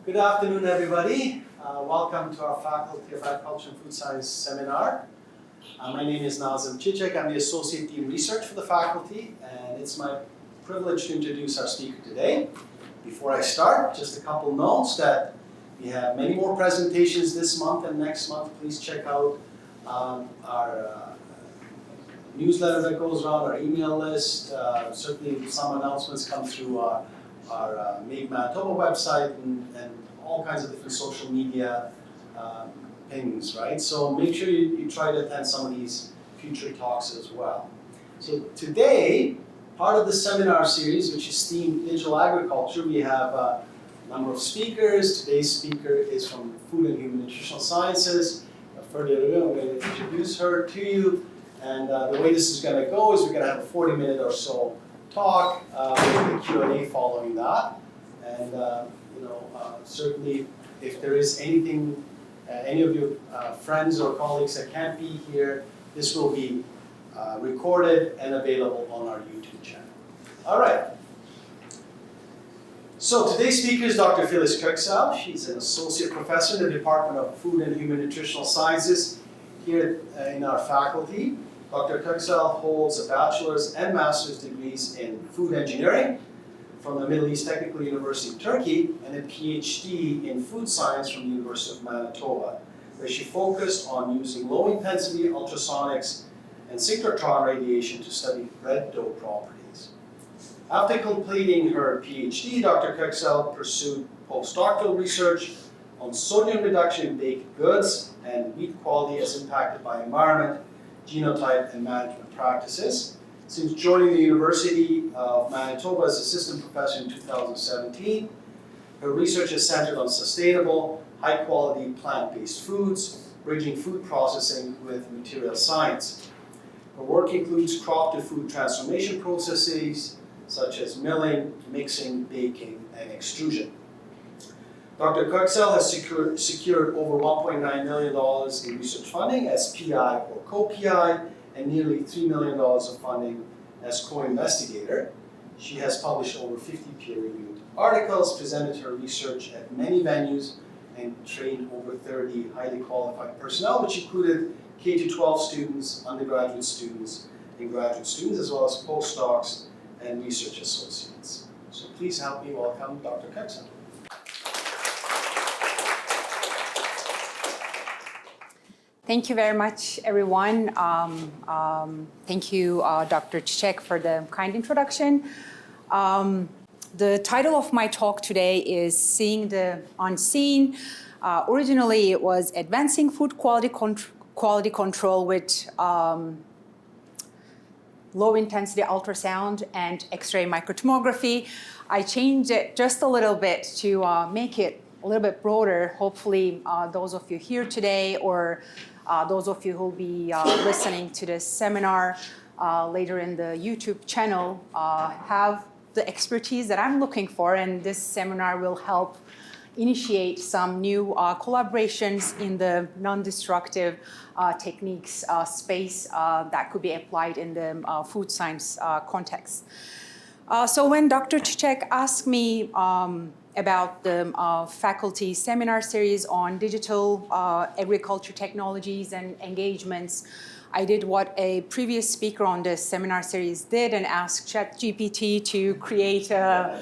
Good afternoon, everybody. Welcome to our Faculty of Agriculture and Food Science seminar. My name is Nazim Chichek. I'm the Associate Dean Research for the faculty, and it's my privilege to introduce our speaker today. Before I start, just a couple notes that we have many more presentations this month and next month. Please check out our newsletter that goes around, our email list. Certainly some announcements come through our Made Manitoba website and all kinds of different social media pings, right? So make sure you try to attend some of these future talks as well. So today, part of the seminar series, which is themed Digital Agriculture, we have a number of speakers. Today's speaker is from Food and Human Nutritional Sciences. Further ado, I'm going to introduce her to you. And the way this is going to go is we're going to have a 40-minute or so talk with a Q&A following that. And certainly, if there is anything, any of your friends or colleagues that can't be here, this will be recorded and available on our YouTube channel. All right. So today's speaker is Dr. Filiz Koksel. She's an associate professor in the Department of Food and Human Nutritional Sciences here in our faculty. Dr. Koksel holds a bachelor's and master's degrees in food engineering from the Middle East Technical University of Turkey and a PhD in food science from the University of Manitoba, where she focused on using low-intensity ultrasonics and synchrotron radiation to study bread dough properties. After completing her PhD, Dr. Koksel pursued postdoctoral research on sodium reduction in baked goods and wheat quality as impacted by environment, genotype, and management practices. Since joining the University of Manitoba as assistant professor in 2017, her research is centered on sustainable, high-quality plant-based foods, bridging food processing with material science. Her work includes crop-to-food transformation processes such as milling, mixing, baking, and extrusion. Dr. Koksel has secured over $1.9 million in research funding as PI or co-PI and nearly $3 million of funding as co-investigator. She has published over 50 peer-reviewed articles, presented her research at many venues, and trained over 30 highly qualified personnel, which included K-12 students, undergraduate students, and graduate students, as well as postdocs and research associates. So please help me welcome Dr. Koksel. Thank you very much, everyone. Thank you, Dr. Chichek, for the kind introduction. The title of my talk today is Seeing the Unseen. Originally, it was Advancing Food Quality Control with Low-Intensity Ultrasound and X-ray Microtomography. I changed it just a little bit to make it a little bit broader. Hopefully, those of you here today or those of you who will be listening to this seminar later in the YouTube channel have the expertise that I'm looking for, and this seminar will help initiate some new collaborations in the non-destructive techniques space that could be applied in the food science context. So when Dr. Chichek asked me about the faculty seminar series on digital agriculture technologies and engagements, I did what a previous speaker on this seminar series did and asked ChatGPT to create an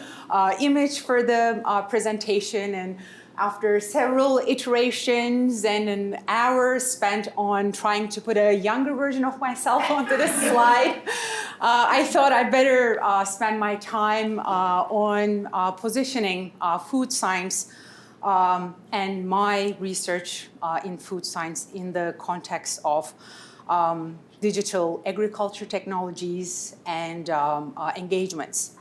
image for the presentation. And after several iterations and an hour spent on trying to put a younger version of myself onto this slide, I thought I'd better spend my time on positioning food science and my research in food science in the context of digital agriculture technologies and engagements.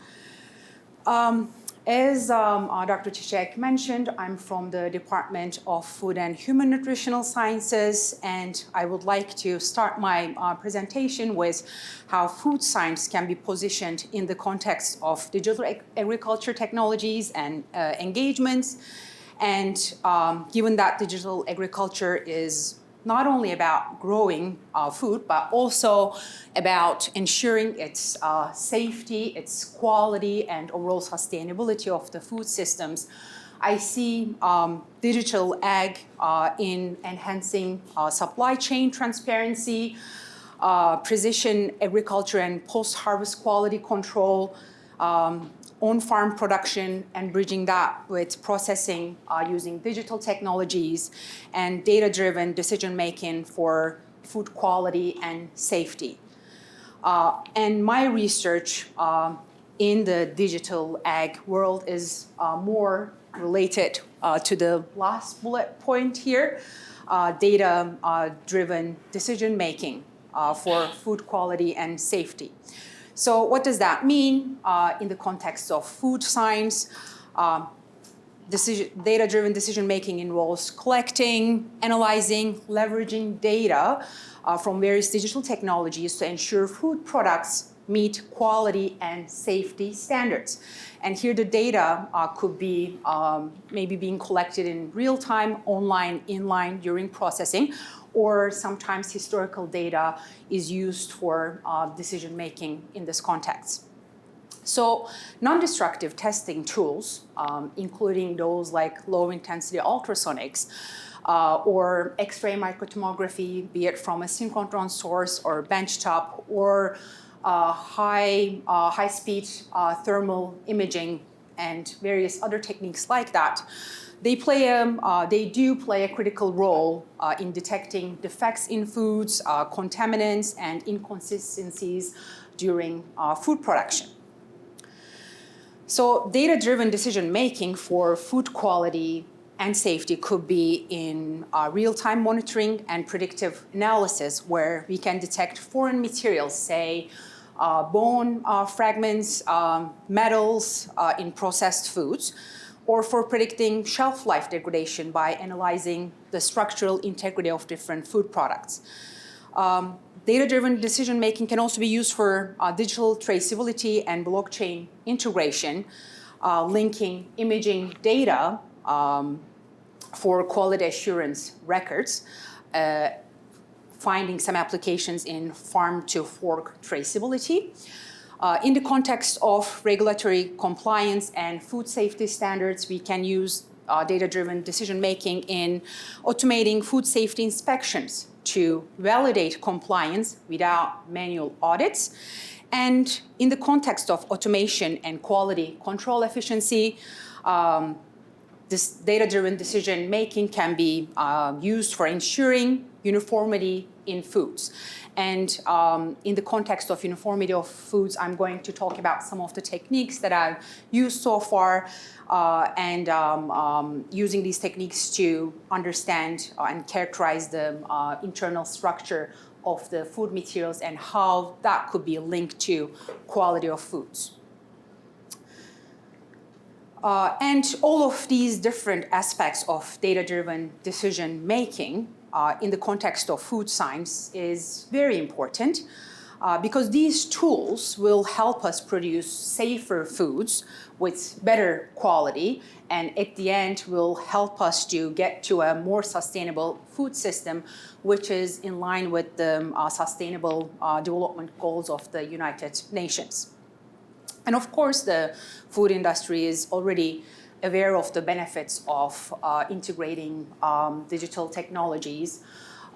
As Dr. Chichek mentioned, I'm from the Department of Food and Human Nutritional Sciences, and I would like to start my presentation with how food science can be positioned in the context of digital agriculture technologies and engagements. And given that digital agriculture is not only about growing food, but also about ensuring its safety, its quality, and overall sustainability of the food systems. I see digital ag in enhancing supply chain transparency, precision agriculture and post-harvest quality control, on-farm production, and bridging that with processing using digital technologies and data-driven decision-making for food quality and safety. And my research in the digital ag world is more related to the last bullet point here, data-driven decision-making for food quality and safety. So what does that mean in the context of food science? Data-driven decision-making involves collecting, analyzing, leveraging data from various digital technologies to ensure food products meet quality and safety standards. And here the data could be maybe being collected in real time, online, inline, during processing, or sometimes historical data is used for decision making in this context. So non-destructive testing tools, including those like low-intensity ultrasonics or X-ray microtomography, be it from a synchrotron source or benchtop, or high-speed thermal imaging and various other techniques like that, they do play a critical role in detecting defects in foods, contaminants, and inconsistencies during food production. So data-driven decision-making for food quality and safety could be in real-time monitoring and predictive analysis, where we can detect foreign materials, say bone fragments, metals in processed foods, or for predicting shelf life degradation by analyzing the structural integrity of different food products. Data-driven decision-making can also be used for digital traceability and blockchain integration, linking imaging data for quality assurance records, finding some applications in farm-to-fork traceability. In the context of regulatory compliance and food safety standards, we can use data-driven decision-making in automating food safety inspections to validate compliance without manual audits. And in the context of automation and quality control efficiency, this data-driven decision-making can be used for ensuring uniformity in foods. And in the context of uniformity of foods, I'm going to talk about some of the techniques that I've used so far, and using these techniques to understand and characterize the internal structure of the food materials and how that could be linked to quality of foods. And all of these different aspects of data-driven decision-making in the context of food science is very important because these tools will help us produce safer foods with better quality, and at the end will help us to get to a more sustainable food system, which is in line with the Sustainable Development Goals of the United Nations. And of course, the food industry is already aware of the benefits of integrating digital technologies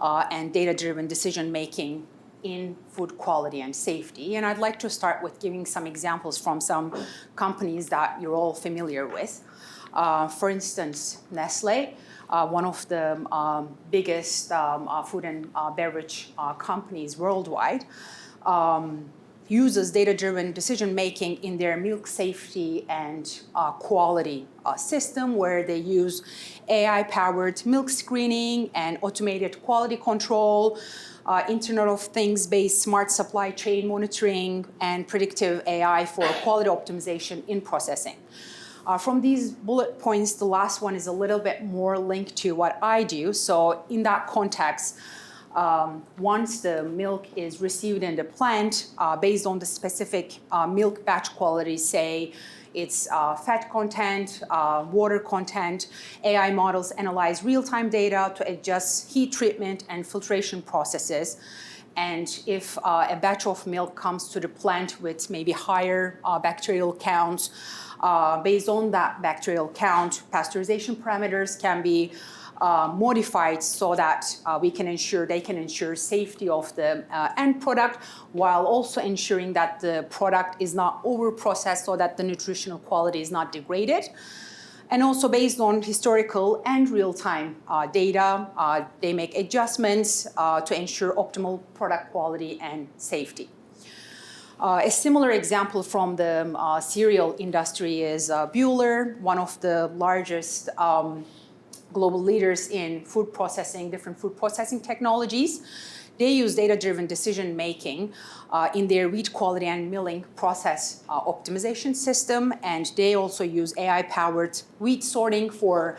and data-driven decision-making in food quality and safety. And I'd like to start with giving some examples from some companies that you're all familiar with. For instance, Nestle, one of the biggest food and beverage companies worldwide, uses data-driven decision-making in their milk safety and quality system, where they use AI-powered milk screening and automated quality control, Internet of Things-based smart supply chain monitoring, and predictive AI for quality optimization in processing. From these bullet points, the last one is a little bit more linked to what I do. So in that context, once the milk is received in the plant, based on the specific milk batch quality, say its fat content, water content, AI models analyze real-time data to adjust heat treatment and filtration processes. And if a batch of milk comes to the plant with maybe higher bacterial counts, based on that bacterial count, pasteurization parameters can be modified so that they can ensure safety of the end product, while also ensuring that the product is not over-processed so that the nutritional quality is not degraded. And also based on historical and real-time data, they make adjustments to ensure optimal product quality and safety. A similar example from the cereal industry is Buehler, one of the largest global leaders in food processing, different food processing technologies. They use data-driven decision-making in their wheat quality and milling process optimization system, and they also use AI-powered wheat sorting for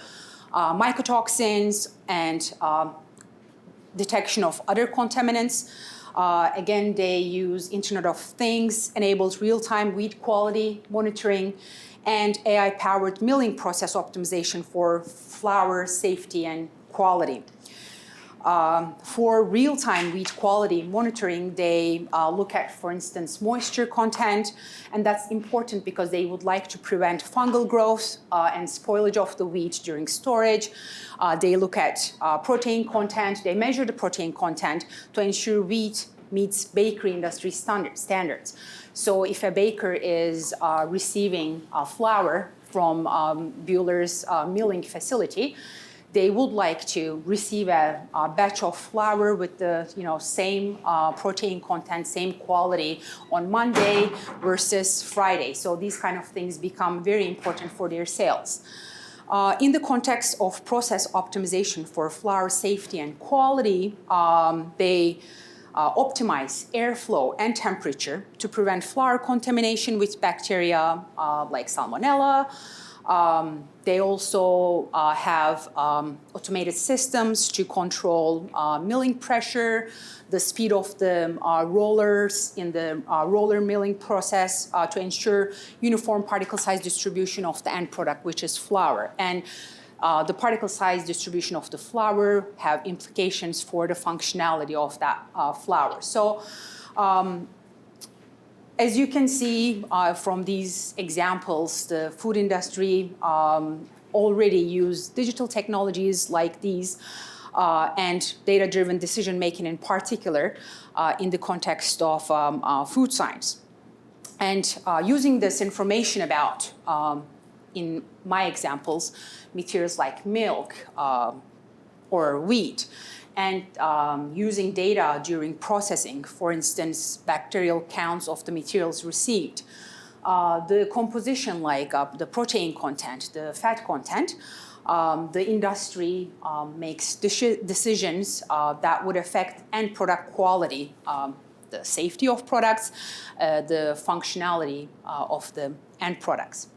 mycotoxins and detection of other contaminants. Again, they use Internet of Things, enables real-time wheat quality monitoring, and AI-powered milling process optimization for flour safety and quality. For real-time wheat quality monitoring, they look at, for instance, moisture content, and that's important because they would like to prevent fungal growth and spoilage of the wheat during storage. They look at protein content. They measure the protein content to ensure wheat meets bakery industry standards. So if a baker is receiving flour from Buehler's milling facility, they would like to receive a batch of flour with the same protein content, same quality on Monday versus Friday. So these kind of things become very important for their sales. In the context of process optimization for flour safety and quality, they optimize airflow and temperature to prevent flour contamination with bacteria like Salmonella. They also have automated systems to control milling pressure, the speed of the rollers in the roller milling process to ensure uniform particle size distribution of the end product, which is flour. And the particle size distribution of the flour have implications for the functionality of that flour. So as you can see from these examples, the food industry already use digital technologies like these and data-driven decision-making in particular in the context of food science. And using this information about, in my examples, materials like milk or wheat, and using data during processing, for instance, bacterial counts of the materials received, the composition like the protein content, the fat content, the industry makes decisions that would affect end product quality, the safety of products, the functionality of the end products.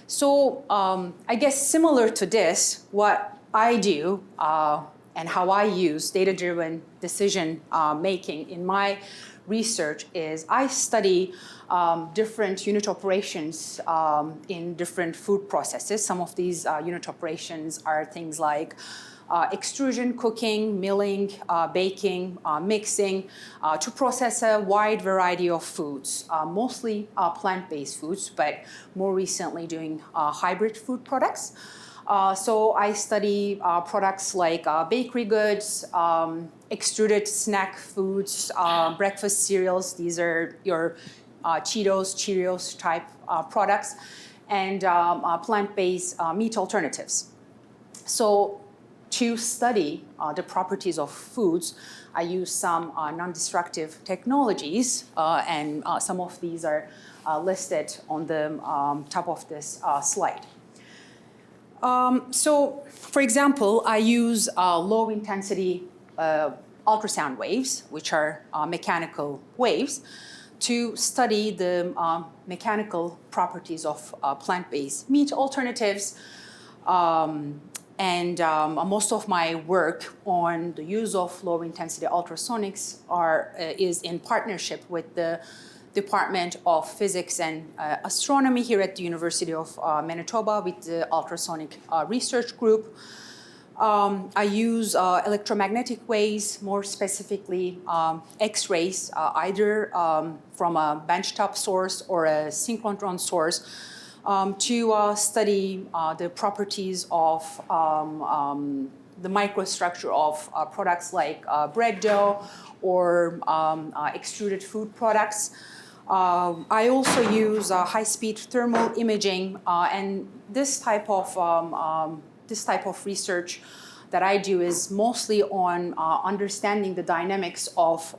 So I guess similar to this, what I do and how I use data-driven decision making in my research is I study different unit operations in different food processes. Some of these unit operations are things like extrusion, cooking, milling, baking, mixing, to process a wide variety of foods, mostly plant-based foods, but more recently doing hybrid food products. So I study products like bakery goods, extruded snack foods, breakfast cereals. These are your Cheetos, Cheerios type products, and plant-based meat alternatives. So to study the properties of foods, I use some non-destructive technologies, and some of these are listed on the top of this slide. So, for example, I use low-intensity ultrasound waves, which are mechanical waves, to study the mechanical properties of plant-based meat alternatives. And most of my work on the use of low-intensity ultrasonics is in partnership with the Department of Physics and Astronomy here at the University of Manitoba with the Ultrasonic Research Group. I use electromagnetic waves, more specifically X-rays, either from a benchtop source or a synchrotron source, to study the properties of the microstructure of products like bread dough or extruded food products. I also use high-speed thermal imaging, and this type of research that I do is mostly on understanding the dynamics of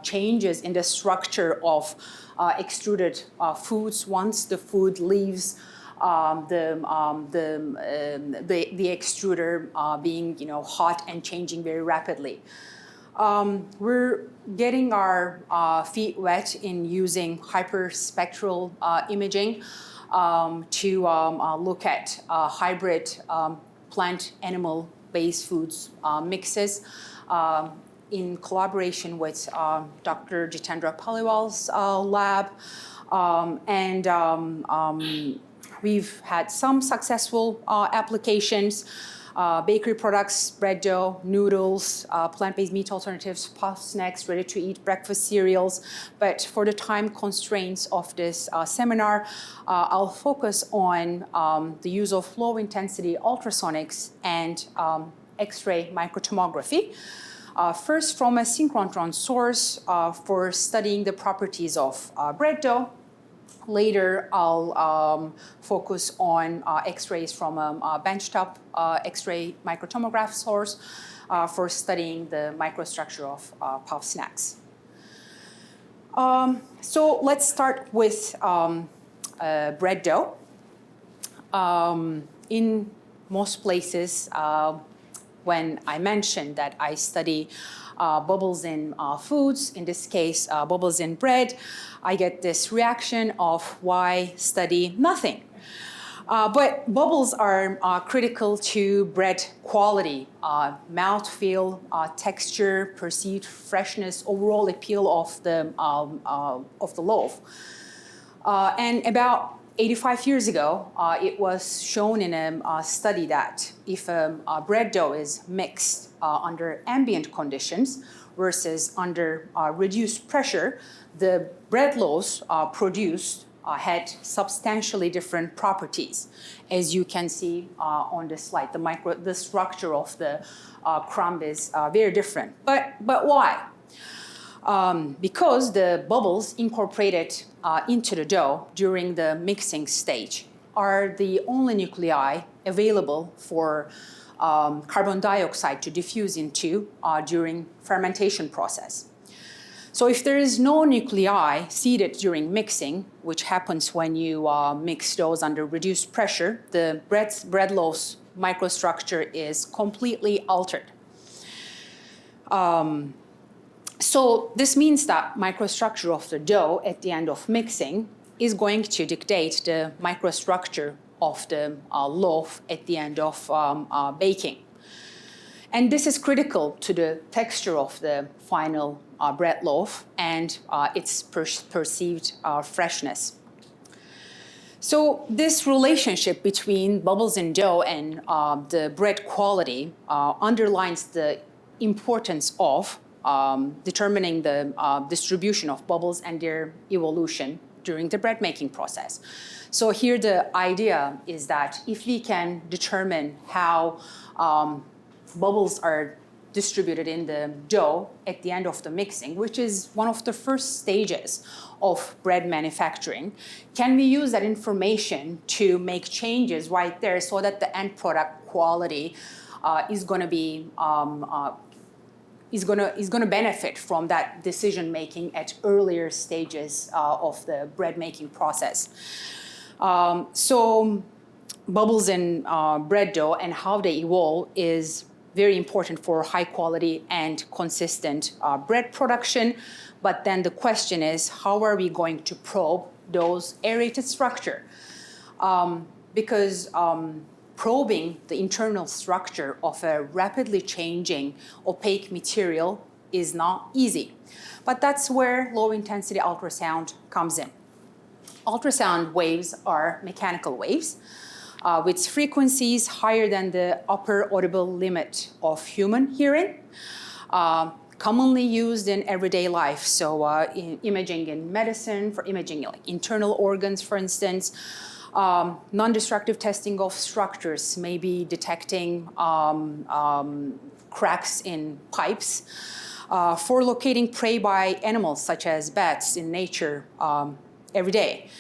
changes in the structure of extruded foods once the food leaves the extruder being hot and changing very rapidly. We're getting our feet wet in using hyperspectral imaging to look at hybrid plant-animal-based foods mixes in collaboration with Dr. Jitendra Paliwal's lab. We've had some successful applications. Bakery products, bread dough, noodles, plant-based meat alternatives, puff snacks, ready-to-eat breakfast cereals. But for the time constraints of this seminar, I'll focus on the use of low-intensity ultrasonics and X-ray microtomography. First, from a synchrotron source for studying the properties of bread dough. Later, I'll focus on X-rays from a benchtop X-ray microtomograph source for studying the microstructure of puff snacks. So let's start with bread dough. In most places, when I mentioned that I study bubbles in foods, in this case, bubbles in bread, I get this reaction of why study nothing. But bubbles are critical to bread quality, mouthfeel, texture, perceived freshness, overall appeal of the loaf. And about 85 years ago, it was shown in a study that if bread dough is mixed under ambient conditions versus under reduced pressure, the bread loaves produced had substantially different properties. As you can see on this slide, the structure of the crumb is very different. But why? Because the bubbles incorporated into the dough during the mixing stage are the only nuclei available for carbon dioxide to diffuse into during fermentation process. So if there is no nuclei seeded during mixing, which happens when you mix doughs under reduced pressure, the bread loaf's microstructure is completely altered. So this means that microstructure of the dough at the end of mixing is going to dictate the microstructure of the loaf at the end of baking. And this is critical to the texture of the final bread loaf and its perceived freshness. So this relationship between bubbles in dough and the bread quality underlines the importance of determining the distribution of bubbles and their evolution during the bread making process. So here the idea is that if we can determine how bubbles are distributed in the dough at the end of the mixing, which is one of the first stages of bread manufacturing, can we use that information to make changes right there so that the end product quality is going to be is going to benefit from that decision making at earlier stages of the bread making process. So bubbles in bread dough and how they evolve is very important for high quality and consistent bread production. But then the question is, how are we going to probe those aerated structure? Because probing the internal structure of a rapidly changing opaque material is not easy. But that's where low-intensity ultrasound comes in. Ultrasound waves are mechanical waves. with frequencies higher than the upper audible limit of human hearing. Commonly used in everyday life, so in imaging in medicine, for imaging like internal organs, for instance. Non-destructive testing of structures, maybe detecting cracks in pipes. For locating prey by animals such as bats in nature every day.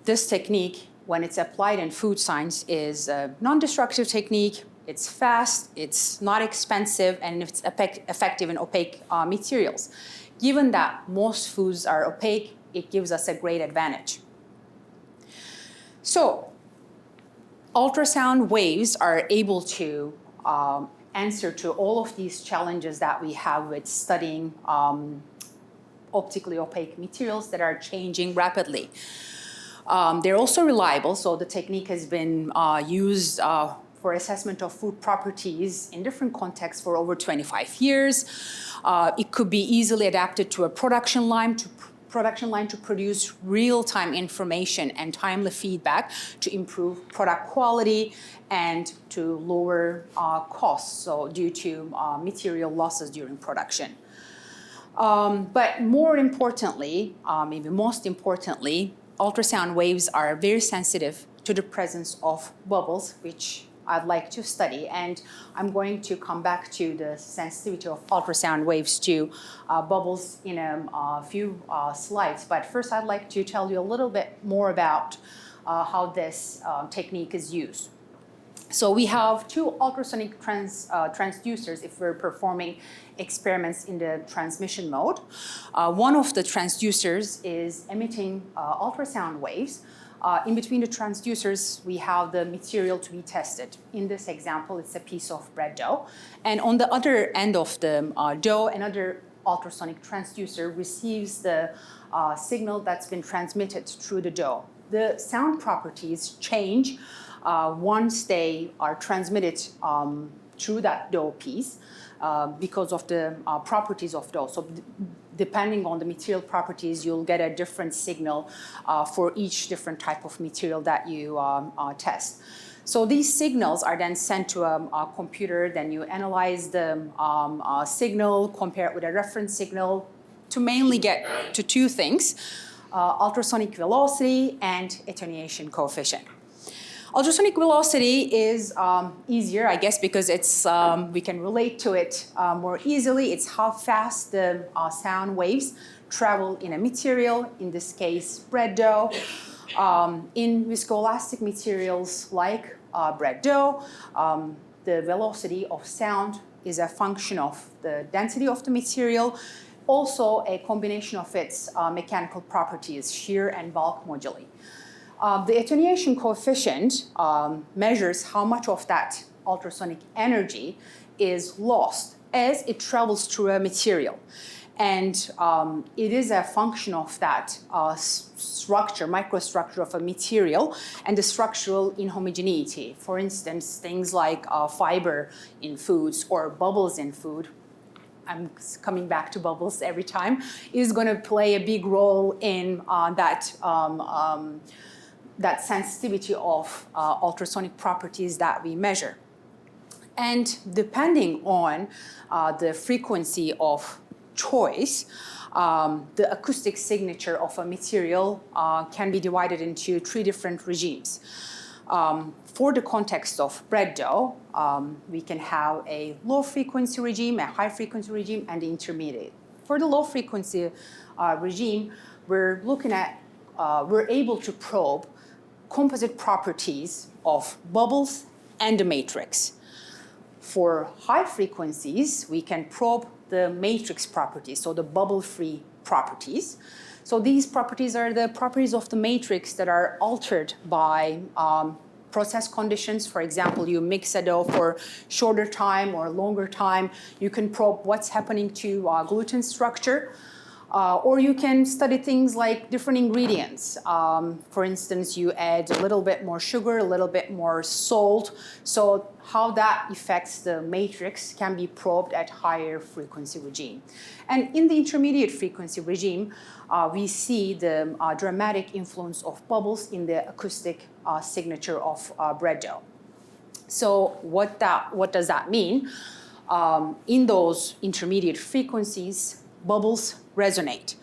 This technique, when it's applied in food science, is a non-destructive technique. It's fast, it's not expensive, and it's effective in opaque materials. Given that most foods are opaque, it gives us a great advantage. So, ultrasound waves are able to answer to all of these challenges that we have with studying optically opaque materials that are changing rapidly. They're also reliable, so the technique has been used for assessment of food properties in different contexts for over 25 years. It could be easily adapted to a production line to produce real-time information and timely feedback to improve product quality and to lower costs, so due to material losses during production. But more importantly, maybe most importantly, ultrasound waves are very sensitive to the presence of bubbles, which I'd like to study, and I'm going to come back to the sensitivity of ultrasound waves to bubbles in a few slides. But first, I'd like to tell you a little bit more about how this technique is used. So we have two ultrasonic transducers if we're performing experiments in the transmission mode. One of the transducers is emitting ultrasound waves. In between the transducers, we have the material to be tested. In this example, it's a piece of bread dough. And on the other end of the dough, another ultrasonic transducer receives the signal that's been transmitted through the dough. The sound properties change once they are transmitted through that dough piece because of the properties of dough. So depending on the material properties, you'll get a different signal for each different type of material that you test. So these signals are then sent to a computer, then you analyze the signal, compare it with a reference signal to mainly get to two things, ultrasonic velocity and attenuation coefficient. Ultrasonic velocity is easier, I guess, because it's we can relate to it more easily. It's how fast the sound waves travel in a material, in this case, bread dough. In viscoelastic materials like bread dough, the velocity of sound is a function of the density of the material, also a combination of its mechanical properties, shear and bulk moduli. The attenuation coefficient measures how much of that ultrasonic energy is lost as it travels through a material. And it is a function of that structure, microstructure of a material and the structural inhomogeneity. For instance, things like fiber in foods or bubbles in food, I'm coming back to bubbles every time, is going to play a big role in that sensitivity of ultrasonic properties that we measure. And depending on the frequency of choice, the acoustic signature of a material can be divided into three different regimes. For the context of bread dough, we can have a low frequency regime, a high frequency regime, and the intermediate. For the low frequency regime, we're able to probe composite properties of bubbles and the matrix. For high frequencies, we can probe the matrix properties, so the bubble-free properties. So these properties are the properties of the matrix that are altered by process conditions. For example, you mix a dough for shorter time or longer time. You can probe what's happening to gluten structure. Or you can study things like different ingredients. For instance, you add a little bit more sugar, a little bit more salt. So how that affects the matrix can be probed at higher frequency regime. And in the intermediate frequency regime, we see the dramatic influence of bubbles in the acoustic signature of bread dough. So what does that mean? In those intermediate frequencies, bubbles resonate.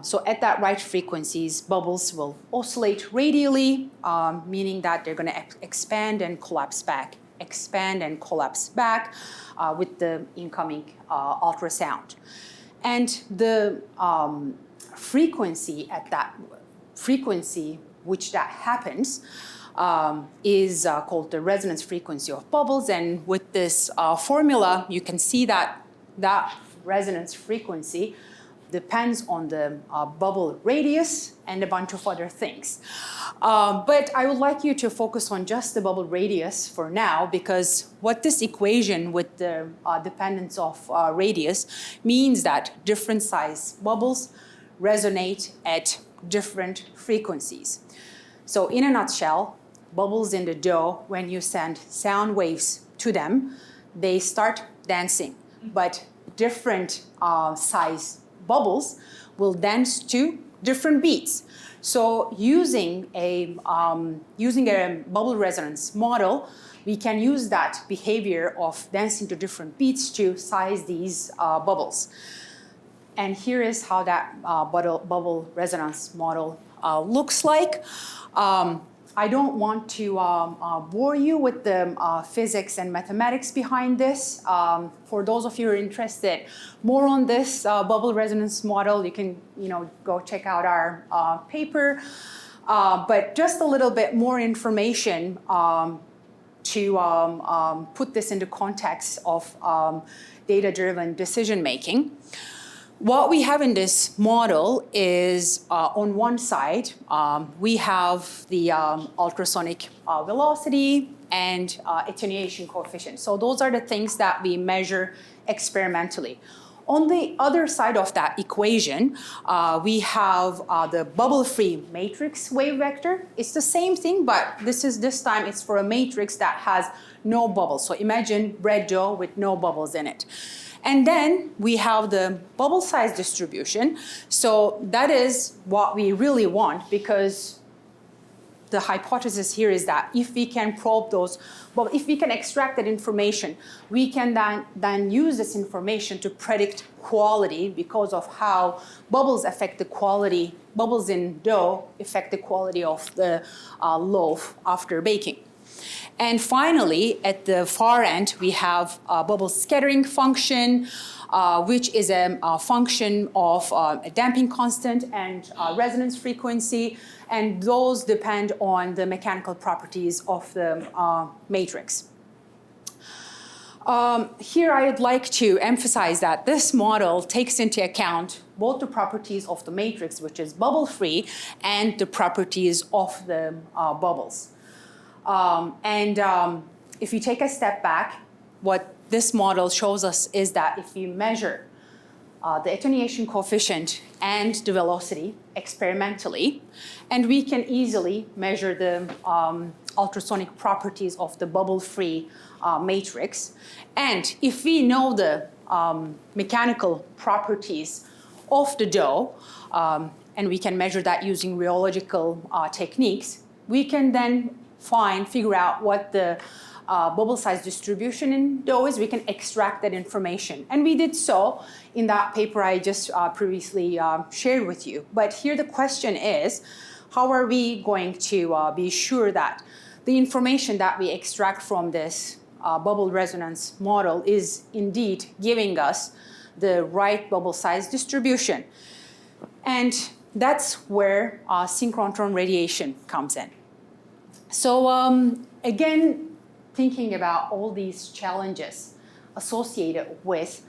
So at that right frequencies, bubbles will oscillate radially, meaning that they're going to expand and collapse back, expand and collapse back with the incoming ultrasound. And the frequency at that frequency which that happens is called the resonance frequency of bubbles. And with this formula, you can see that that resonance frequency depends on the bubble radius and a bunch of other things. But I would like you to focus on just the bubble radius for now, because what this equation with the dependence of radius means that different size bubbles resonate at different frequencies. So in a nutshell, bubbles in the dough, when you send sound waves to them, they start dancing, but different size bubbles will dance to different beats. So using a bubble resonance model, we can use that behavior of dancing to different beats to size these bubbles. And here is how that bubble resonance model looks like. I don't want to bore you with the physics and mathematics behind this. For those of you who are interested more on this bubble resonance model, you can go check out our paper. But just a little bit more information to put this into context of data-driven decision making. What we have in this model is, on one side, we have the ultrasonic velocity and attenuation coefficient. So those are the things that we measure experimentally. On the other side of that equation, we have the bubble-free matrix wave vector. It's the same thing, but this time it's for a matrix that has no bubbles. So imagine bread dough with no bubbles in it. And then we have the bubble size distribution. So that is what we really want, because the hypothesis here is that if we can probe those, well, if we can extract that information, we can then use this information to predict quality, because of how bubbles affect the quality, bubbles in dough affect the quality of the loaf after baking. And finally, at the far end, we have a bubble scattering function, which is a function of a damping constant and resonance frequency, and those depend on the mechanical properties of the matrix. Here I would like to emphasize that this model takes into account both the properties of the matrix, which is bubble-free, and the properties of the bubbles. If you take a step back, what this model shows us is that if you measure the attenuation coefficient and the velocity experimentally, and we can easily measure the ultrasonic properties of the bubble-free matrix, and if we know the mechanical properties of the dough, and we can measure that using rheological techniques, we can then figure out what the bubble size distribution in dough is. We can extract that information. And we did so in that paper I just previously shared with you. But here the question is, how are we going to be sure that the information that we extract from this bubble resonance model is indeed giving us the right bubble size distribution? And that's where synchrotron radiation comes in. So again, thinking about all these challenges associated with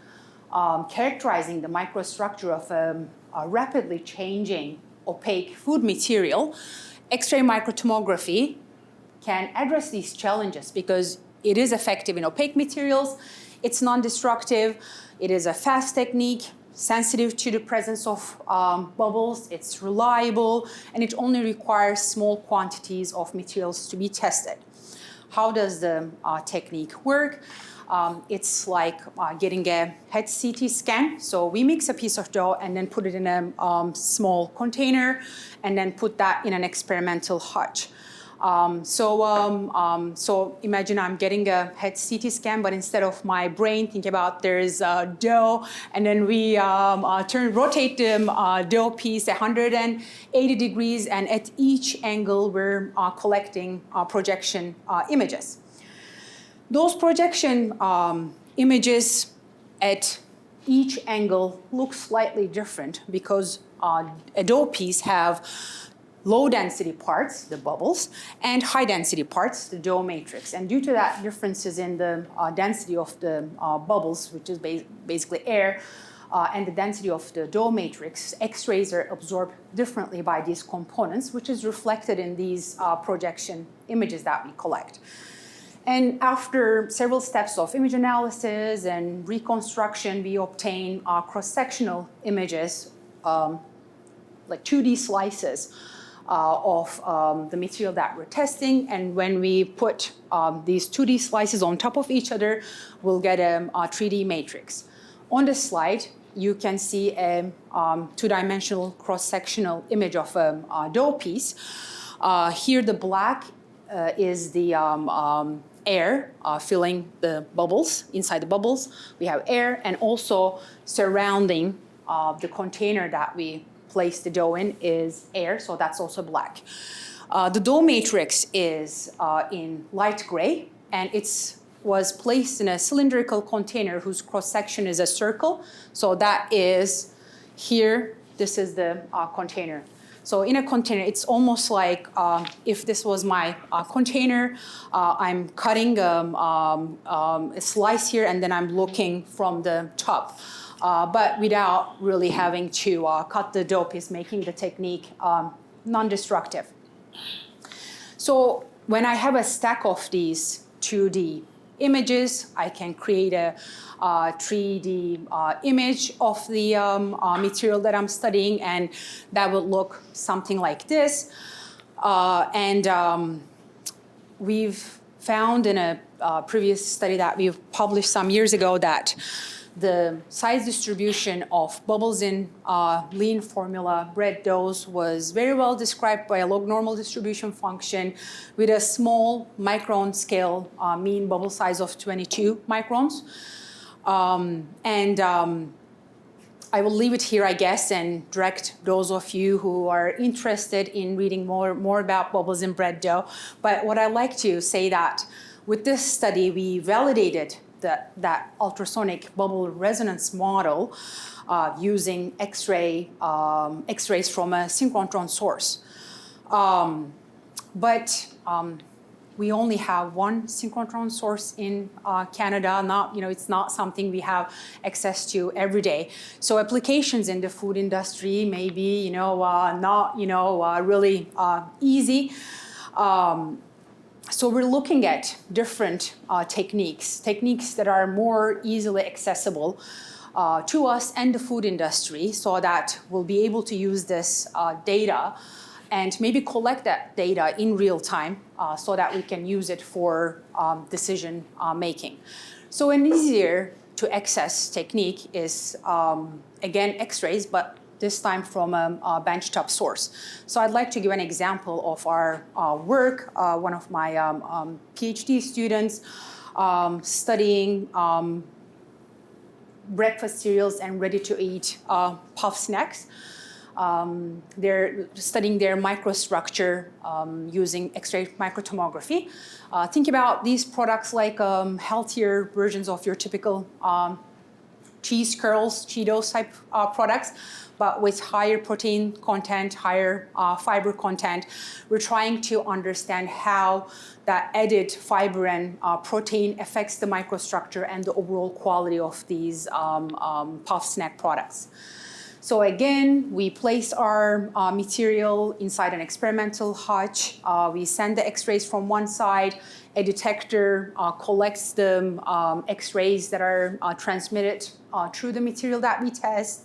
characterizing the microstructure of a rapidly changing opaque food material, X-ray microtomography can address these challenges because it is effective in opaque materials, it's non-destructive, it is a fast technique, sensitive to the presence of bubbles, it's reliable, and it only requires small quantities of materials to be tested. How does the technique work? It's like getting a head CT scan. So we mix a piece of dough and then put it in a small container and then put that in an experimental hutch. So imagine I'm getting a head CT scan, but instead of my brain, think about there's a dough, and then we rotate the dough piece 180 degrees, and at each angle we're collecting projection images. Those projection images at each angle look slightly different because a dough piece have low density parts, the bubbles, and high density parts, the dough matrix. And due to that differences in the density of the bubbles, which is basically air, and the density of the dough matrix, X-rays are absorbed differently by these components, which is reflected in these projection images that we collect. And after several steps of image analysis and reconstruction, we obtain cross-sectional images, like 2D slices of the material that we're testing. And when we put these 2D slices on top of each other, we'll get a 3D matrix. On this slide, you can see a two-dimensional cross-sectional image of a dough piece. Here, the black is the air filling the bubbles. Inside the bubbles, we have air, and also surrounding the container that we place the dough in is air, so that's also black. The dough matrix is in light gray, and it was placed in a cylindrical container whose cross-section is a circle. So that is here, this is the container. So in a container, it's almost like if this was my container, I'm cutting a slice here, and then I'm looking from the top. But without really having to cut the dough piece, making the technique non-destructive. So when I have a stack of these 2D images, I can create a 3D image of the material that I'm studying, and that would look something like this. We've found in a previous study that we've published some years ago that the size distribution of bubbles in lean formula bread doughs was very well described by a log normal distribution function with a small micron scale mean bubble size of 22 microns. I will leave it here, I guess, and direct those of you who are interested in reading more about bubbles in bread dough. But what I'd like to say that with this study, we validated that ultrasonic bubble resonance model using X-rays from a synchrotron source. We only have one synchrotron source in Canada. It's not something we have access to every day. So applications in the food industry may be, not, really easy. So we're looking at different techniques that are more easily accessible to us and the food industry, so that we'll be able to use this data and maybe collect that data in real time so that we can use it for decision making. So an easier to access technique is, again, X-rays, but this time from a benchtop source. So I'd like to give an example of our work. One of my PhD students studying breakfast cereals and ready-to-eat puff snacks. They're studying their microstructure using X-ray microtomography. Think about these products like healthier versions of your typical cheese curls, Cheetos type products, but with higher protein content, higher fiber content. We're trying to understand how that added fiber and protein affects the microstructure and the overall quality of these puff snack products. So again, we place our material inside an experimental hutch. We send the X-rays from one side. A detector collects the X-rays that are transmitted through the material that we test.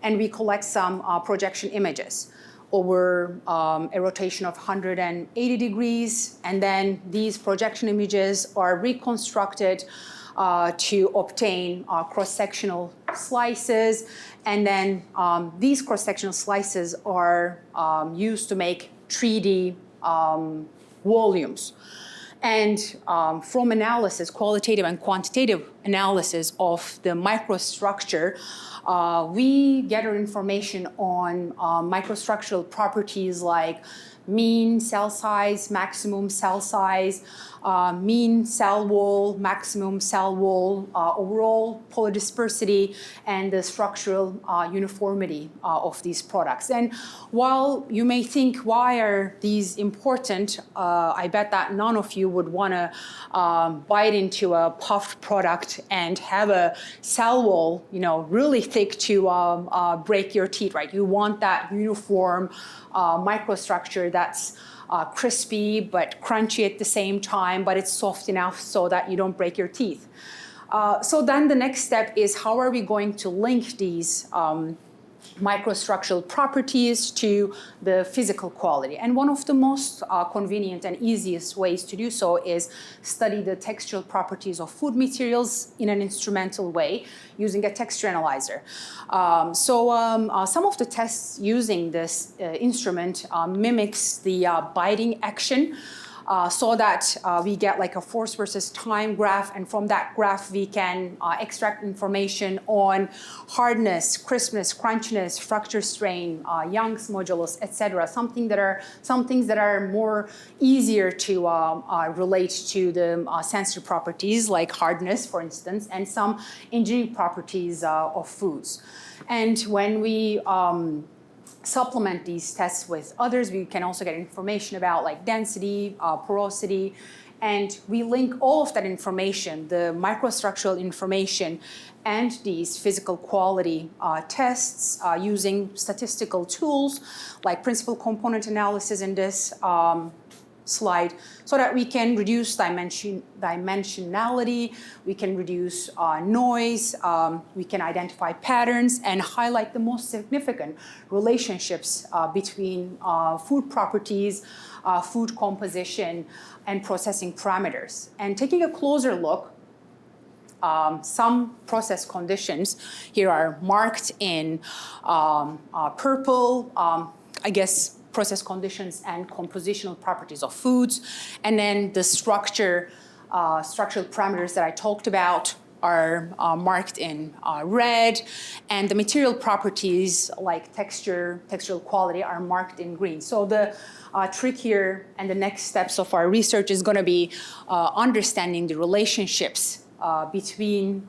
And we collect some projection images over a rotation of 180 degrees. And then these projection images are reconstructed to obtain cross-sectional slices. And then these cross-sectional slices are used to make 3D volumes. And from analysis, qualitative and quantitative analysis of the microstructure, we gather information on microstructural properties like mean cell size, maximum cell size, mean cell wall, maximum cell wall, overall polydispersity, and the structural uniformity of these products. And while you may think, why are these important? I bet that none of you would want to bite into a puffed product and have a cell wall, really thick to break your teeth, right? You want that uniform microstructure that's crispy but crunchy at the same time, but it's soft enough so that you don't break your teeth. So then the next step is, how are we going to link these microstructural properties to the physical quality? And one of the most convenient and easiest ways to do so is study the textural properties of food materials in an instrumental way using a texture analyzer. Some of the tests using this instrument mimics the biting action, so that we get like a force versus time graph, and from that graph we can extract information on hardness, crispness, crunchiness, fracture strain, Young's modulus, etc. Some things that are more easier to relate to the sensory properties like hardness, for instance, and some engineering properties of foods. And when we supplement these tests with others, we can also get information about like density, porosity, and we link all of that information, the microstructural information and these physical quality tests using statistical tools like principal component analysis in this slide, so that we can reduce dimensionality, we can reduce noise, we can identify patterns and highlight the most significant relationships between food properties, food composition, and processing parameters. And taking a closer look, some process conditions here are marked in purple, process conditions and compositional properties of foods. And then the structural parameters that I talked about are marked in red, and the material properties like textural quality are marked in green. So the trick here and the next steps of our research is going to be understanding the relationships between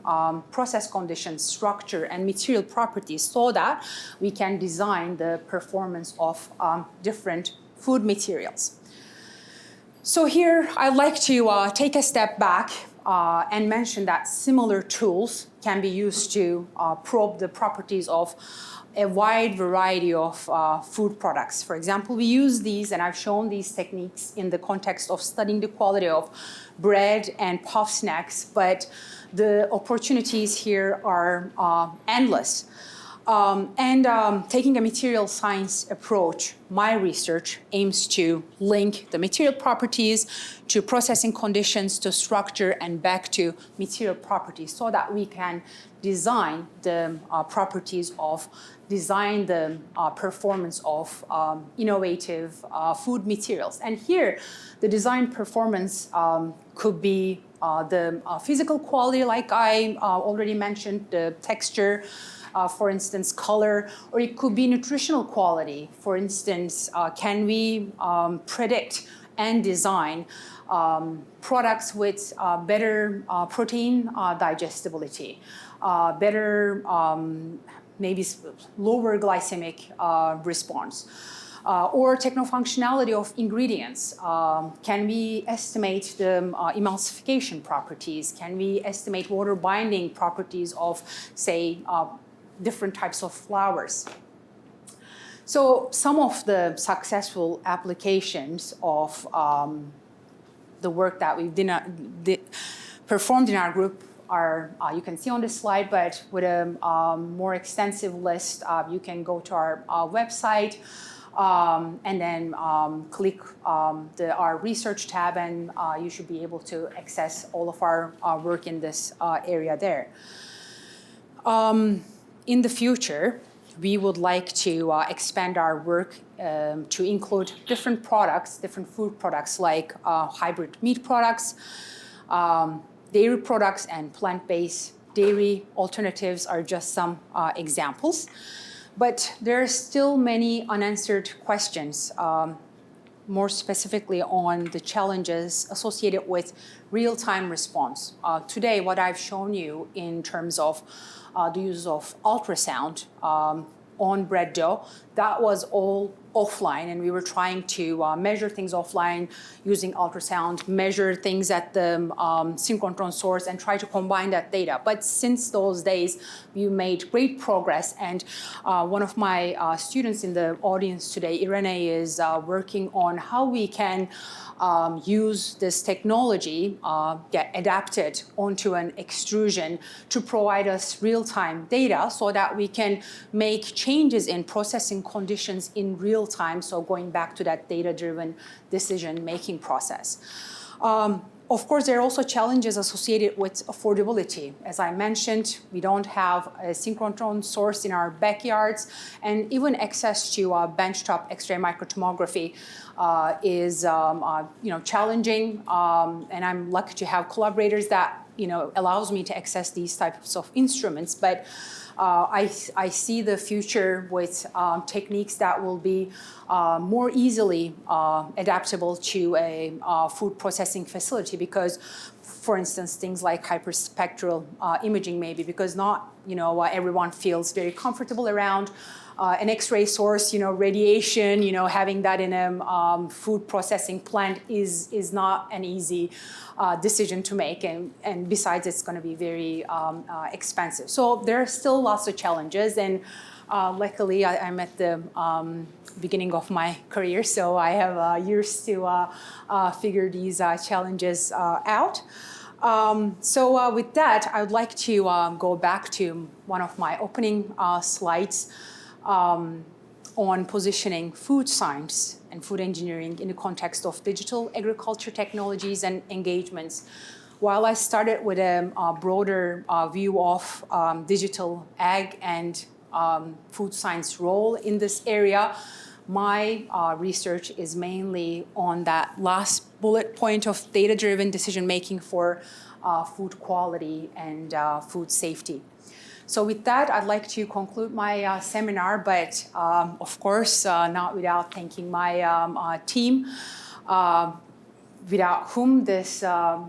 process conditions, structure, and material properties, so that we can design the performance of different food materials. So here I'd like to take a step back and mention that similar tools can be used to probe the properties of a wide variety of food products. For example, we use these, and I've shown these techniques in the context of studying the quality of bread and puff snacks, but the opportunities here are endless. Taking a material science approach, my research aims to link the material properties to processing conditions, to structure, and back to material properties, so that we can design the performance of innovative food materials. And here, the design performance could be the physical quality, like I already mentioned, the texture, for instance, color, or it could be nutritional quality. For instance, can we predict and design products with better protein digestibility, better maybe lower glycemic response, or technofunctionality of ingredients. Can we estimate the emulsification properties? Can we estimate water binding properties of, say, different types of flours? So some of the successful applications of the work that we've performed in our group are, you can see on this slide, but with a more extensive list, you can go to our website and then click our research tab, and you should be able to access all of our work in this area there. In the future, we would like to expand our work to include different products, different food products like hybrid meat products, dairy products, and plant-based dairy alternatives are just some examples. But there are still many unanswered questions, more specifically on the challenges associated with real-time response. Today, what I've shown you in terms of the use of ultrasound on bread dough, that was all offline, and we were trying to measure things offline using ultrasound, measure things at the synchrotron source, and try to combine that data. But since those days, we made great progress, and one of my students in the audience today, Irene, is working on how we can use this technology, get adapted onto an extrusion to provide us real-time data so that we can make changes in processing conditions in real time, so going back to that data-driven decision-making process. Of course, there are also challenges associated with affordability. As I mentioned, we don't have a synchrotron source in our backyards, and even access to benchtop X-ray microtomography is challenging. And I'm lucky to have collaborators that allows me to access these types of instruments. But I see the future with techniques that will be more easily adaptable to a food processing facility, because, for instance, things like hyperspectral imaging maybe, because not everyone feels very comfortable around an X-ray source, radiation, having that in a food processing plant is not an easy decision to make, and besides, it's going to be very expensive. So there are still lots of challenges, and luckily, I'm at the beginning of my career, so I have years to figure these challenges out. So with that, I would like to go back to one of my opening slides on positioning food science and food engineering in the context of digital agriculture technologies and engagements. While I started with a broader view of digital ag and food science role in this area, my research is mainly on that last bullet point of data-driven decision-making for food quality and food safety. So with that, I'd like to conclude my seminar, but of course, not without thanking my team, without whom this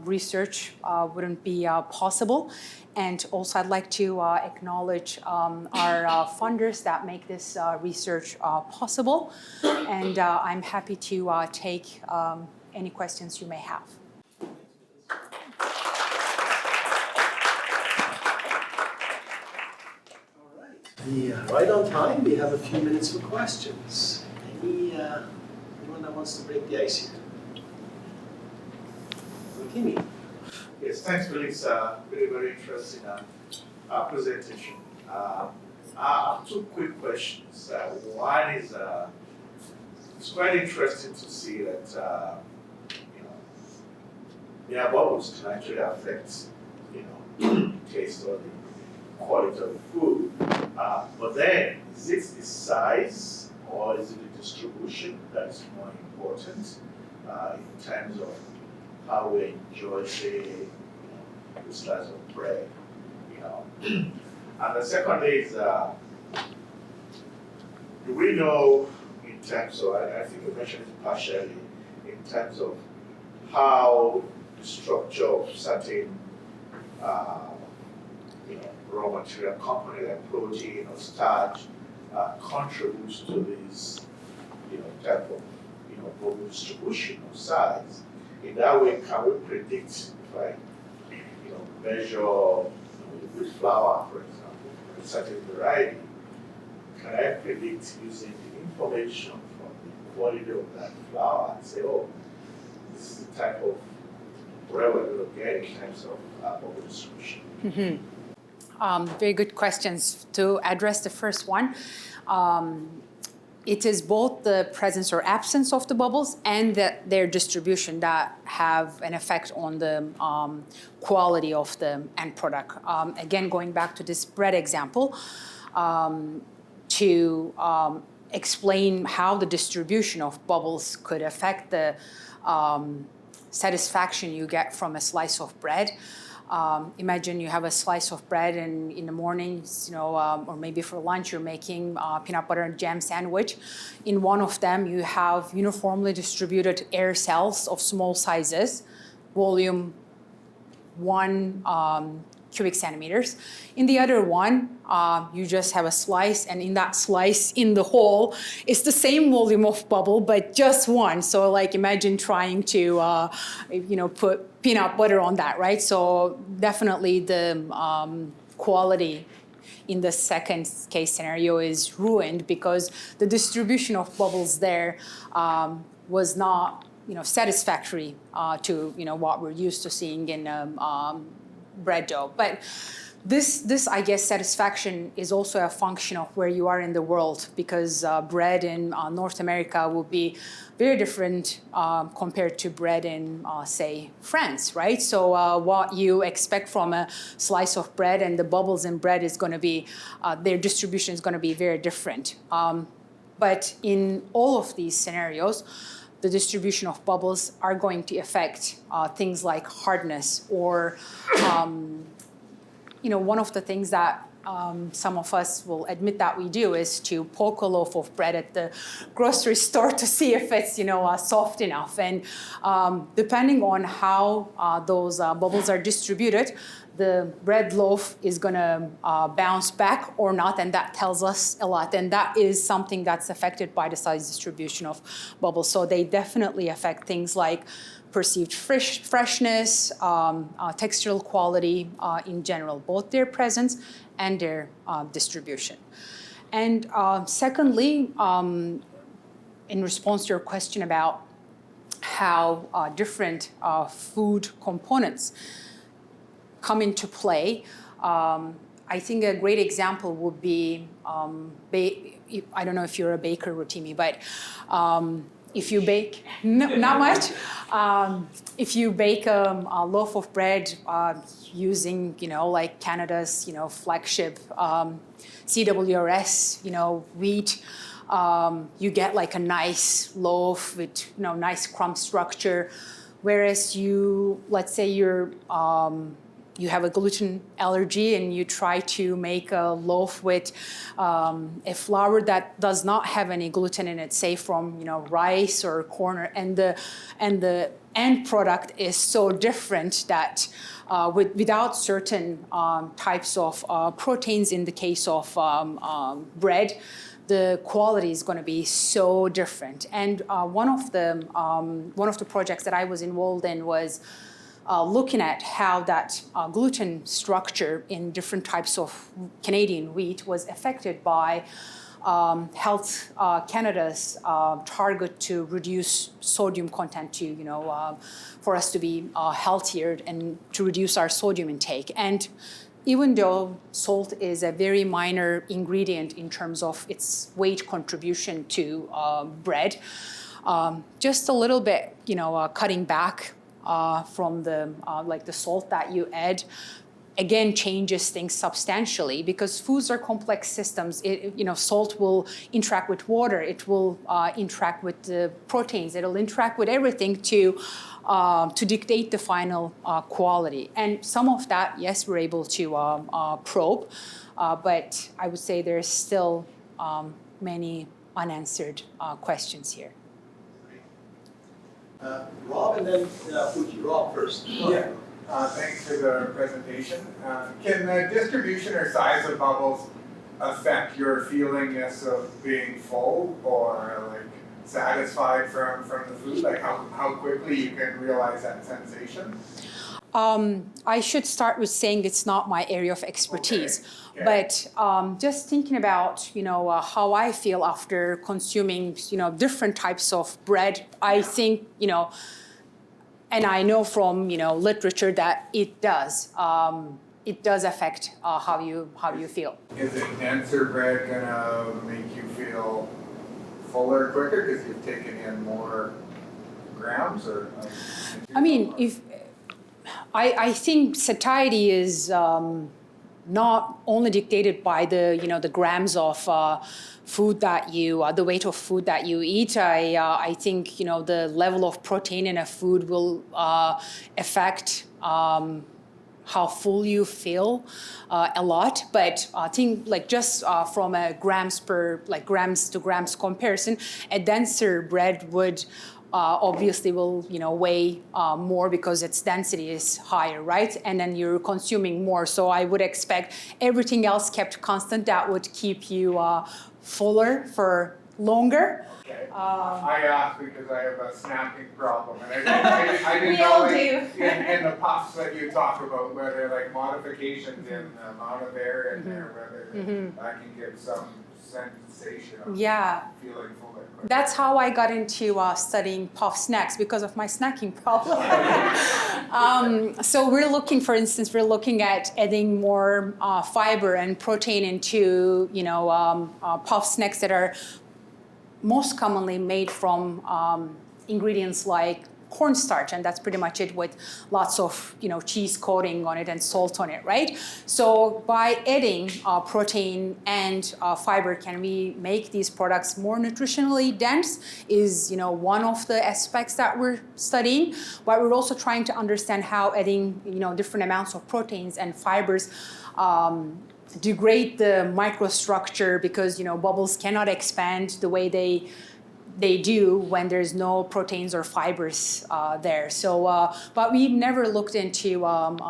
research wouldn't be possible. And also, I'd like to acknowledge our funders that make this research possible. And I'm happy to take any questions you may have. Right on time, we have a few minutes for questions. Anyone that wants to break the ice here? Kimi. Yes, thanks, Filiz. Very, very interesting presentation. I have two quick questions. One is, it's quite interesting to see that air bubbles can actually affect, taste or the quality of the food. But then, is it the size or is it the distribution that is more important in terms of how we enjoy, say, the slice of bread, And the second is, do we know in terms of, I think you mentioned it partially, in terms of how the structure of certain, raw material component like protein or starch contributes to this, type of, bubble distribution or size. In that way, can we predict if I, measure with flour, for example, a certain variety, can I predict using the information from the quality of that flour and say, oh, this is the type of bread we're going to get in terms of bubble distribution? Mm-hmm. Very good questions. To address the first one, it is both the presence or absence of the bubbles and their distribution that have an effect on the quality of the end product. Again, going back to this bread example, to explain how the distribution of bubbles could affect the satisfaction you get from a slice of bread. Imagine you have a slice of bread and in the morning, or maybe for lunch you're making peanut butter and jam sandwich. In one of them you have uniformly distributed air cells of small sizes, volume 1 cubic centimeters. In the other one, you just have a slice, and in that slice, in the hole, it's the same volume of bubble, but just one. So like imagine trying to, put peanut butter on that, right? So definitely the quality in the second case scenario is ruined because the distribution of bubbles there was not, satisfactory to, what we're used to seeing in bread dough. But this, I guess, satisfaction is also a function of where you are in the world, because bread in North America will be very different compared to bread in, say, France, right? So what you expect from a slice of bread and the bubbles in bread is going to be, their distribution is going to be very different. But in all of these scenarios, the distribution of bubbles are going to affect things like hardness or, one of the things that some of us will admit that we do is to poke a loaf of bread at the grocery store to see if it's, soft enough. And depending on how those bubbles are distributed, the bread loaf is going to bounce back or not, and that tells us a lot. And that is something that's affected by the size distribution of bubbles. So they definitely affect things like perceived freshness, textural quality in general, both their presence and their distribution. And secondly, in response to your question about how different food components come into play, I think a great example would be, I don't know if you're a baker, Rotimi, but if you bake, not much. If you bake a loaf of bread using, like Canada's, flagship CWRS, wheat, you get like a nice loaf with, nice crumb structure. Whereas let's say you have a gluten allergy and you try to make a loaf with a flour that does not have any gluten in it, say from rice or corn, and the end product is so different that without certain types of proteins, in the case of bread, the quality is going to be so different. And one of the projects that I was involved in was looking at how that gluten structure in different types of Canadian wheat was affected by Health Canada's target to reduce sodium content to, for us to be healthier and to reduce our sodium intake. And even though salt is a very minor ingredient in terms of its weight contribution to bread, just a little bit, cutting back from the the salt that you add, again changes things substantially, because foods are complex systems. Salt will interact with water, it will interact with the proteins, it'll interact with everything to dictate the final quality. And some of that, yes, we're able to probe, but I would say there's still many unanswered questions here. Rob and then Fuji. Rob first. Yeah. Thanks for the presentation. Can the distribution or size of bubbles affect your feelingness of being full or like satisfied from the food? Like how quickly you can realize that sensation? I should start with saying it's not my area of expertise, Okay. but just thinking about how I feel after consuming different types of bread, I think and I know from literature that it does affect how you feel. Is it denser bread gonna make you feel fuller quicker because you've taken in more grams, or? I mean, I think satiety is not only dictated by the the grams of food that you, the weight of food that you eat. I think the level of protein in a food will affect how full you feel a lot. But I think just from a grams to grams comparison, a denser bread would obviously will weigh more because its density is higher, right? And then you're consuming more. So I would expect everything else kept constant, that would keep you fuller for longer. Okay. I asked because I have a snacking problem, and I didn't We know all like, do. in the puffs that you talk about whether like modifications in the amount of air in there, whether I can get some sensation of feeling fuller. That's how I got into studying puff snacks, because of my snacking problem. So we're looking at adding more fiber and protein into puff snacks that are most commonly made from ingredients like cornstarch, and that's pretty much it, with lots of cheese coating on it and salt on it, right? So by adding protein and fiber, can we make these products more nutritionally dense? Is one of the aspects that we're studying, but we're also trying to understand how adding different amounts of proteins and fibers degrade the microstructure, because bubbles cannot expand the way they do when there's no proteins or fibers there. So, but we never looked into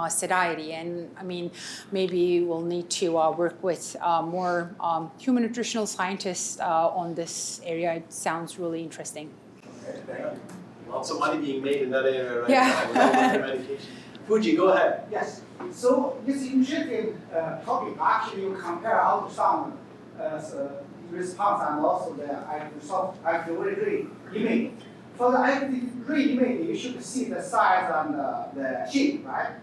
satiety, and I mean, maybe we'll need to work with more human nutritional scientists on this area. It sounds really interesting. Okay, thank you. Lots of money being made in that area right Yeah. now without the medication. Fuji, go ahead. Yes, so this interesting topic, actually you compare ultrasound response and also the active image. For the active image, you should see the size and the shape, right?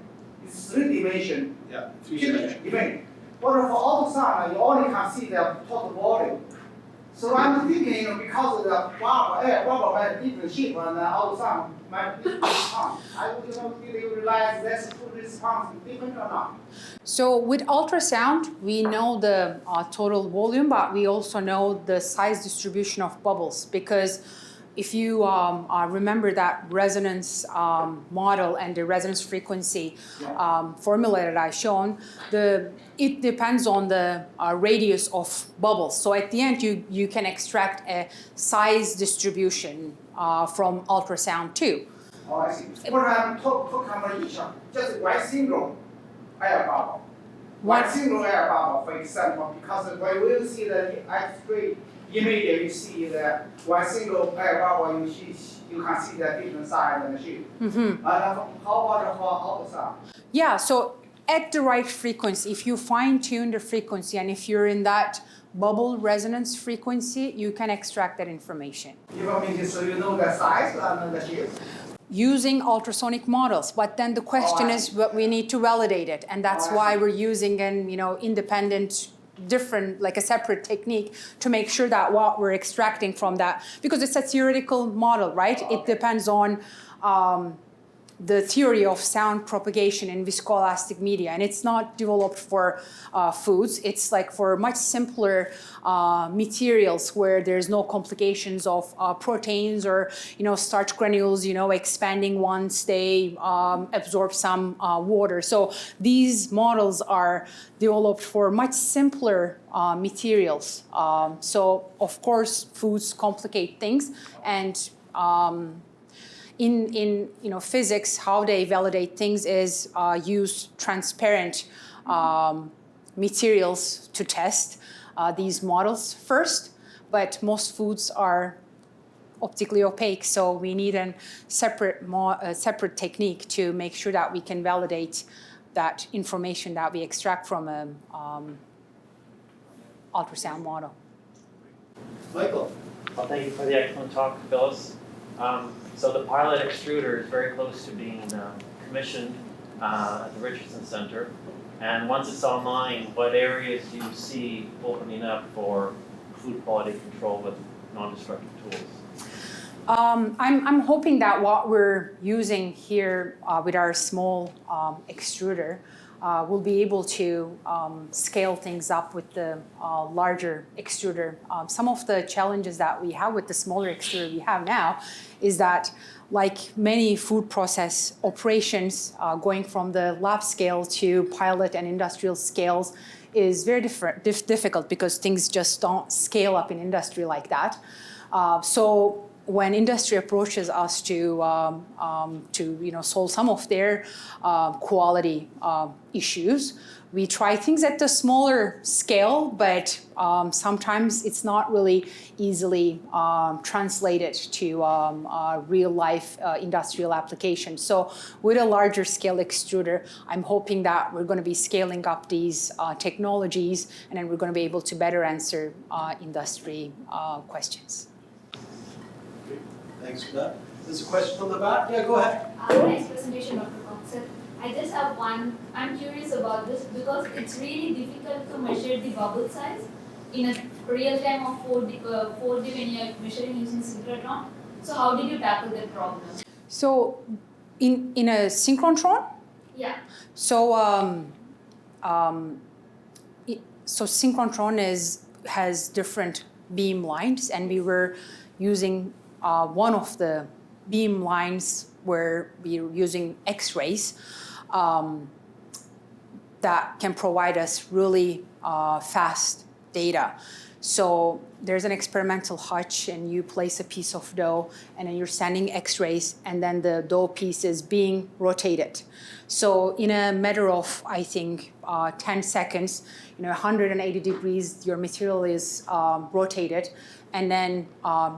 It's 3-dimension Yeah, 3-dimension. image. But for ultrasound, you only can see the total volume. So I'm thinking, because of the bubble has different shape and the ultrasound might be different response. I would really realize that's food response is different or not. So with ultrasound, we know the total volume, but we also know the size distribution of bubbles, because if you remember that resonance model and the resonance frequency formula that I've shown, it depends on the radius of bubbles. So at the end, you can extract a size distribution from ultrasound too. Oh, I see. For combination, just one single air bubble. One single air bubble, for example, because when we see the X-ray image, you see the one single air bubble, you can see the different size and the shape. How about for ultrasound? Yeah, so at the right frequency, if you fine-tune the frequency and if you're in that bubble resonance frequency, you can extract that information. You want me to, so you know the size and the shape? Using ultrasonic models, but then the question is, what we need to validate it, and that's why we're using an independent, different, like a separate technique to make sure that what we're extracting from that, because it's a theoretical model, right? It depends on the theory of sound propagation in viscoelastic media, and it's not developed for foods. It's like for much simpler materials where there's no complications of proteins or starch granules expanding once they absorb some water. So these models are developed for much simpler materials. So of course foods complicate things, and in physics, how they validate things is use transparent materials to test these models first. But most foods are optically opaque, so we need a separate technique to make sure that we can validate that information that we extract from an ultrasound model. Michael. Well, thank you for the excellent talk, Filiz. So the pilot extruder is very close to being commissioned at the Richardson Center. And once it's online, what areas do you see opening up for food quality control with non-destructive tools? I'm hoping that what we're using here with our small extruder we'll be able to scale things up with the larger extruder. Some of the challenges that we have with the smaller extruder we have now is that, like many food process operations, going from the lab scale to pilot and industrial scales is very difficult because things just don't scale up in industry like that. So when industry approaches us to solve some of their quality issues, we try things at the smaller scale, but sometimes it's not really easily translated to real life industrial application. So with a larger scale extruder, I'm hoping that we're going to be scaling up these technologies, and then we're going to be able to better answer industry questions. Thanks for that. There's a question from the back. Yeah, go ahead. Nice presentation, Dr. Koksel. I just have one. I'm curious about this because it's really difficult to measure the bubble size in a real time of 4D when you're measuring using synchrotron. So how did you tackle that problem? So in a synchrotron? Yeah. So synchrotron has different beam lines, and we were using one of the beam lines where we're using X-rays that can provide us really fast data. So there's an experimental hutch, and you place a piece of dough, and then you're sending X-rays, and then the dough piece is being rotated. So in a matter of, I think, 10 seconds, 180 degrees, your material is rotated, and then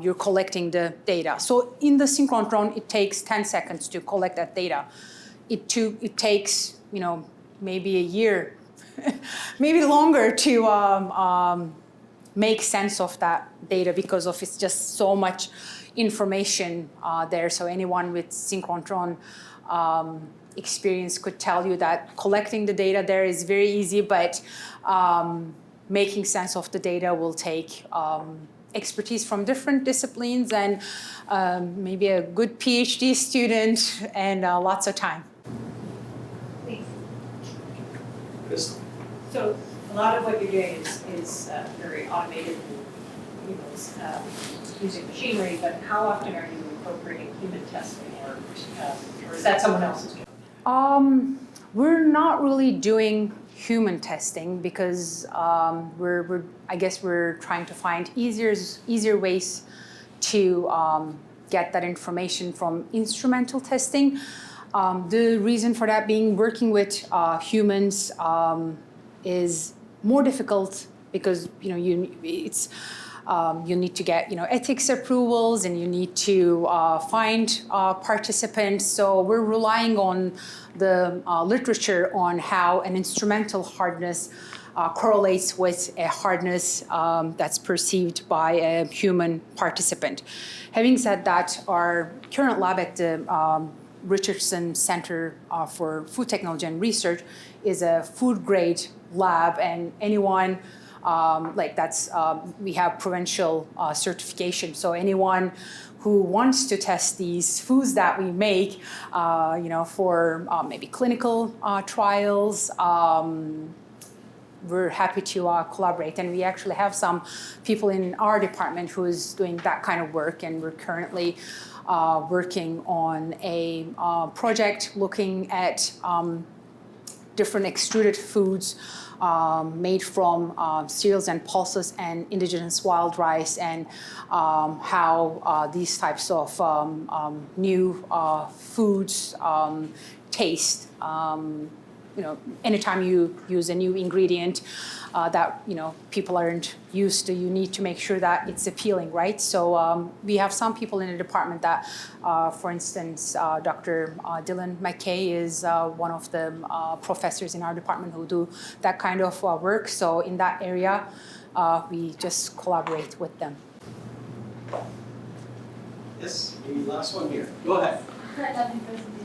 you're collecting the data. So in the synchrotron, it takes 10 seconds to collect that data. It takes, maybe a year, maybe longer to make sense of that data because of it's just so much information there. So anyone with synchrotron experience could tell you that collecting the data there is very easy, but making sense of the data will take expertise from different disciplines and maybe a good PhD student and lots of time. Thanks. Crystal. So a lot of what you're doing is very automated, using machinery, but how often are you incorporating human testing, or is that someone else's job? We're not really doing human testing because I guess we're trying to find easier ways to get that information from instrumental testing. The reason for that being working with humans is more difficult because you need to get ethics approvals, and you need to find participants. So we're relying on the literature on how an instrumental hardness correlates with a hardness that's perceived by a human participant. Having said that, our current lab at the Richardson Center for Food Technology and Research is a food grade lab, and anyone we have provincial certification. So anyone who wants to test these foods that we make, for maybe clinical trials, we're happy to collaborate. And we actually have some people in our department who is doing that kind of work, and we're currently working on a project looking at different extruded foods made from cereals and pulses and indigenous wild rice, and how these types of new foods taste. Anytime you use a new ingredient that people aren't used to, you need to make sure that it's appealing, right? So we have some people in the department that, for instance, Dr. Dylan McKay is one of the professors in our department who do that kind of work. So in that area, we just collaborate with them. Yes, maybe last one here. Go ahead. I love your presentation.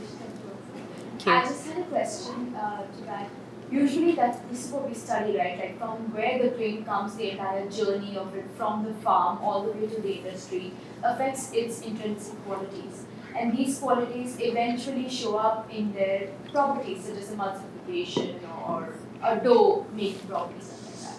I just had a question to that. Usually this is what we study, right? Like from where the grain comes, the entire journey of it from the farm all the way to the industry affects its intrinsic qualities. and these qualities eventually show up in their properties, such as emulsification or a dough making properties, something like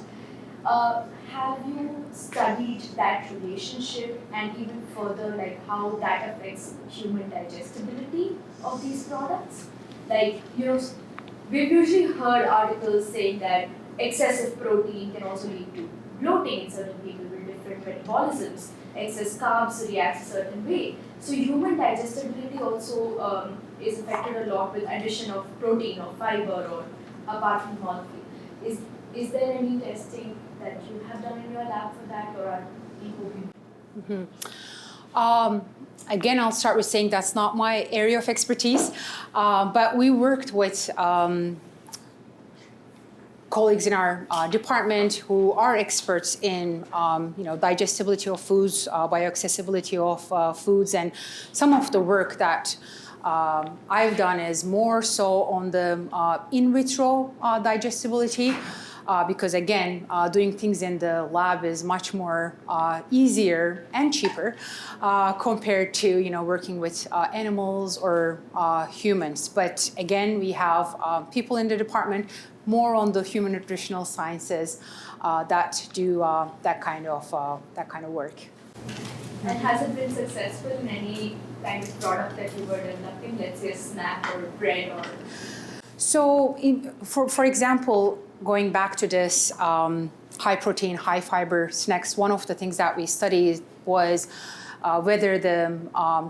that. Have you studied that relationship and even further, like how that affects human digestibility of these products? Like, we've usually heard articles saying that excessive protein can also lead to bloating in certain people with different metabolisms. Excess carbs react a certain way. So human digestibility also is affected a lot with addition of protein or fiber or apart from molecule. Is there any testing that you have done in your lab for that, or are you hoping? Again, I'll start with saying that's not my area of expertise, but we worked with colleagues in our department who are experts in digestibility of foods, bioaccessibility of foods, and some of the work that I've done is more so on the in vitro digestibility. Because again, doing things in the lab is much more easier and cheaper compared to working with animals or humans. But again, we have people in the department more on the human nutritional sciences that do that kind of work. And has it been successful in any kind of product that you were developing, let's say a snack or bread or? So, for example, going back to this high protein, high fiber snacks, one of the things that we studied was whether the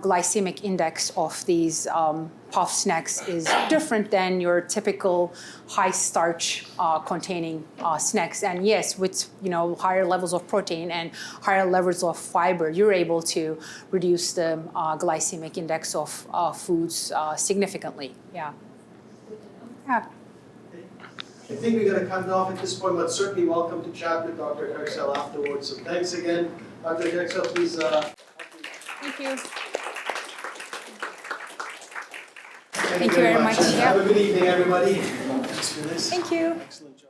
glycemic index of these puff snacks is different than your typical high starch containing snacks. And yes, with higher levels of protein and higher levels of fiber, you're able to reduce the glycemic index of foods significantly. Yeah. Yeah. I think we're going to cut it off at this point, but certainly welcome to chat with Dr. Koksel afterwards. So thanks again. Dr. Koksel, please. Thank you. Thank you very much. Yeah. Have a good evening, everybody. Thanks for this. Thank you. Excellent job.